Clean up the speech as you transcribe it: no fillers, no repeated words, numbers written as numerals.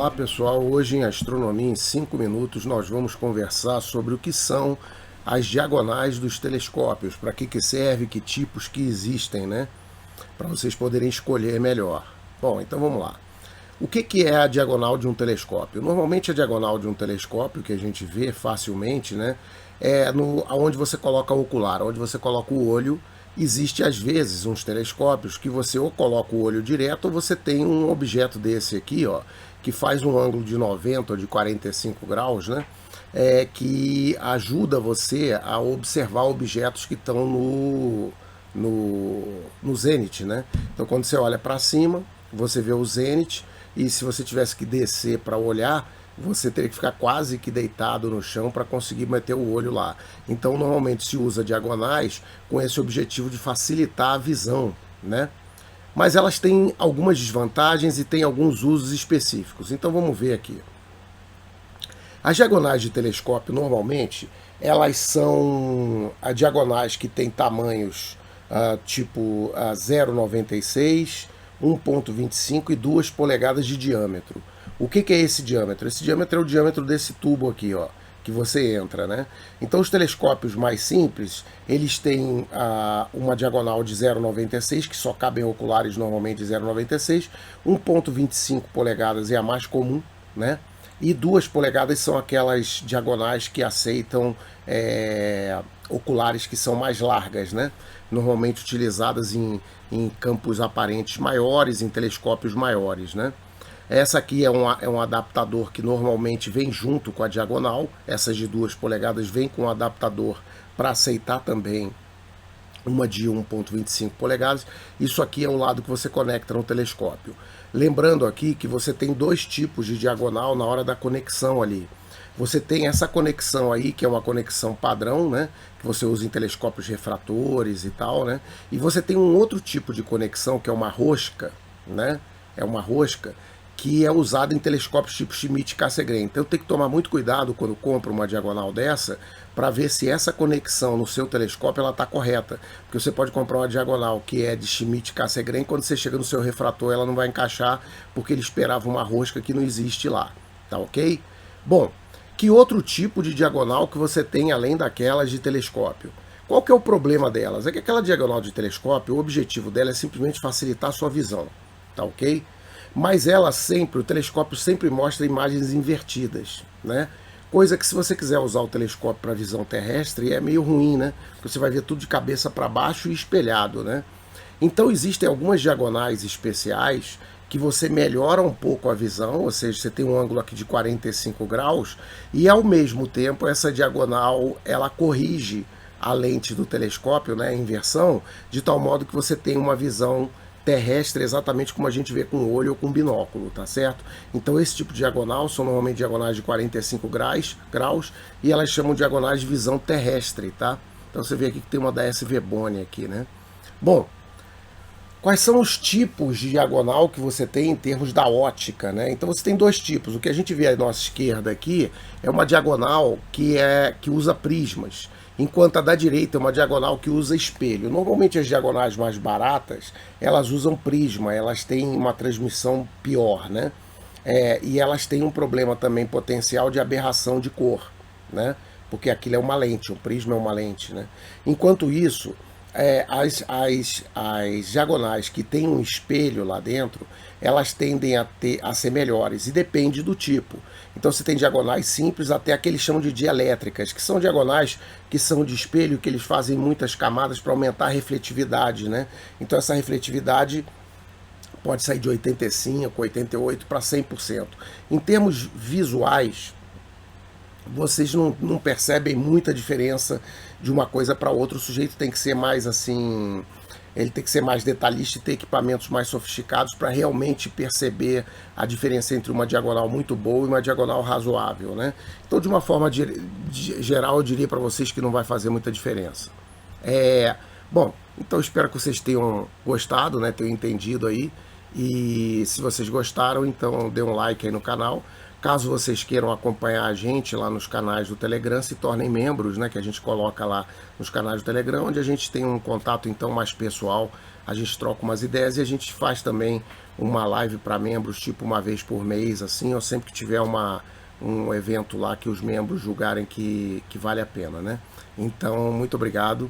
Olá pessoal, hoje em Astronomia em 5 minutos nós vamos conversar sobre o que são as diagonais dos telescópios, para que serve, que tipos que existem, né? Para vocês poderem escolher melhor. Bom, então vamos lá. O que é a diagonal de um telescópio? Normalmente a diagonal de um telescópio, que a gente vê facilmente, né, é onde você coloca o ocular, onde você coloca o olho. Existe às vezes uns telescópios que você ou coloca o olho direto ou você tem um objeto desse aqui, ó, que faz um ângulo de 90 ou de 45 graus, né, que ajuda você a observar objetos que estão no zênite, né? Então quando você olha para cima, você vê o zênite, e se você tivesse que descer para olhar, você teria que ficar quase que deitado no chão para conseguir meter o olho lá. Então normalmente se usa diagonais com esse objetivo de facilitar a visão, né? Mas elas têm algumas desvantagens e têm alguns usos específicos. Então vamos ver aqui. As diagonais de telescópio normalmente elas são diagonais que têm tamanhos tipo 0,96, 1,25 e 2 polegadas de diâmetro. O que é esse diâmetro? Esse diâmetro é o diâmetro desse tubo aqui, ó, que você entra, né? Então os telescópios mais simples, eles têm uma diagonal de 0,96, que só cabem oculares normalmente de 0,96, 1,25 polegadas é a mais comum, né? E 2 polegadas são aquelas diagonais que aceitam oculares que são mais largas, né? Normalmente utilizadas em campos aparentes maiores, em telescópios maiores, né? Essa aqui é um adaptador que normalmente vem junto com a diagonal. Essas de 2 polegadas vem com um adaptador para aceitar também uma de 1,25 polegadas. Isso aqui é um lado que você conecta no telescópio. Lembrando aqui que você tem 2 tipos de diagonal na hora da conexão ali. Você tem essa conexão aí, que é uma conexão padrão, né, que você usa em telescópios refratores e tal, né? E você tem um outro tipo de conexão, que é uma rosca, né? É uma rosca que é usada em telescópios tipo Schmidt e Cassegrain. Então tem que tomar muito cuidado quando compra uma diagonal dessa, para ver se essa conexão no seu telescópio ela está correta. Porque você pode comprar uma diagonal que é de Schmidt e Cassegrain, quando você chega no seu refrator ela não vai encaixar, porque ele esperava uma rosca que não existe lá. Tá ok? Bom, que outro tipo de diagonal que você tem além daquelas de telescópio? Qual que é o problema delas? É que aquela diagonal de telescópio, o objetivo dela é simplesmente facilitar a sua visão, tá ok? Mas ela sempre, o telescópio sempre mostra imagens invertidas, né? Coisa que se você quiser usar o telescópio para visão terrestre é meio ruim, né? Porque você vai ver tudo de cabeça para baixo e espelhado, né? Então existem algumas diagonais especiais que você melhora um pouco a visão, ou seja, você tem um ângulo aqui de 45 graus e ao mesmo tempo essa diagonal ela corrige a lente do telescópio, né, a inversão, de tal modo que você tem uma visão terrestre exatamente como a gente vê com o olho ou com o binóculo, tá certo? Então esse tipo de diagonal são normalmente diagonais de 45 graus e elas chamam de diagonais de visão terrestre, tá? Então você vê aqui que tem uma da SV Boni aqui, né? Bom, quais são os tipos de diagonal que você tem em termos da ótica, né? Então você tem 2 tipos. O que a gente vê à nossa esquerda aqui é uma diagonal que usa prismas, enquanto a da direita é uma diagonal que usa espelho. Normalmente as diagonais mais baratas, elas usam prisma, elas têm uma transmissão pior, né? E elas têm um problema também potencial de aberração de cor, né? Porque aquilo é uma lente, o prisma é uma lente, né? Enquanto isso, as diagonais que têm um espelho lá dentro, elas tendem a ser melhores, e depende do tipo. Então você tem diagonais simples até aqueles chamam de dielétricas, que são diagonais que são de espelho, que eles fazem muitas camadas para aumentar a refletividade, né? Então essa refletividade pode sair de 85, 88 para 100%. Em termos visuais, vocês não percebem muita diferença de uma coisa para outra. O sujeito tem que ser mais assim, ele tem que ser mais detalhista e ter equipamentos mais sofisticados para realmente perceber a diferença entre uma diagonal muito boa e uma diagonal razoável, né? Então, de uma forma geral, eu diria para vocês que não vai fazer muita diferença. Bom, então espero que vocês tenham gostado, né? Tenham entendido aí. E se vocês gostaram, então dê um like aí no canal. Caso vocês queiram acompanhar a gente lá nos canais do Telegram, se tornem membros, né, que a gente coloca lá nos canais do Telegram, onde a gente tem um contato então mais pessoal, a gente troca umas ideias e a gente faz também uma live para membros, tipo uma vez por mês, assim, ou sempre que tiver um evento lá que os membros julgarem que vale a pena, né? Então, muito obrigado.